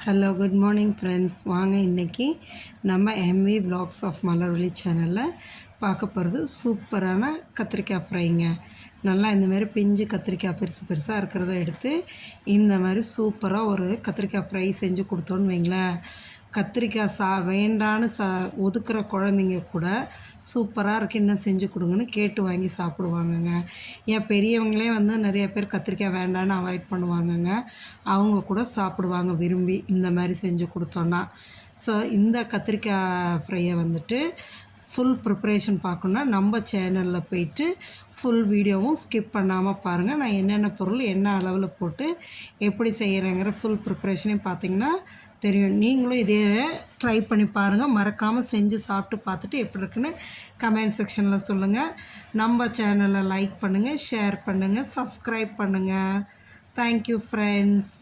Hello good morning friends. வாங்க இன்றைக்கி நம்ம எம்வி விலாக்ஸ் ஆஃப் மலர்விழி சேனலில் பார்க்க போகிறது சூப்பரான கத்திரிக்காய் ஃப்ரைங்க. நல்லா இந்தமாதிரி பிஞ்சு கத்திரிக்காய் பெருசு பெருசாக இருக்கிறத எடுத்து இந்த மாதிரி சூப்பராக ஒரு கத்திரிக்காய் ஃப்ரை செஞ்சு கொடுத்தோன்னு வைங்களேன், கத்திரிக்காய் வேண்டான்னு ஒதுக்குற குழந்தைங்க கூட சூப்பராக இருக்குது இன்னும் செஞ்சு கொடுங்கன்னு கேட்டு வாங்கி சாப்பிடுவாங்கங்க. ஏன் பெரியவங்களே நிறைய பேர் கத்திரிக்காய் வேண்டான்னு அவாய்ட் பண்ணுவாங்கங்க. அவங்க கூட சாப்பிடுவாங்க விரும்பி இந்த மாதிரி செஞ்சு கொடுத்தோன்னா. ஸோ இந்த கத்திரிக்காய் ஃப்ரையை ஃபுல் ப்ரிப்ரேஷன் பார்க்கணுன்னா நம்ம சேனலில் போயிட்டு ஃபுல் வீடியோவும் ஸ்கிப் பண்ணாமல் பாருங்கள். நான் என்னென்ன பொருள் என்ன அளவில் போட்டு எப்படி செய்கிறேங்கிற ஃபுல் ப்ரிப்ரேஷனையும் பார்த்திங்கன்னா தெரியும். நீங்களும் இதே ட்ரை பண்ணி பாருங்கள். மறக்காமல் செஞ்சு சாப்பிட்டு பார்த்துட்டு எப்படி இருக்குன்னு கமெண்ட் செக்ஷனில் சொல்லுங்கள். நம்ம சேனலை லைக் பண்ணுங்கள், ஷேர் பண்ணுங்கள், சப்ஸ்கிரைப் பண்ணுங்கள். Thank you friends.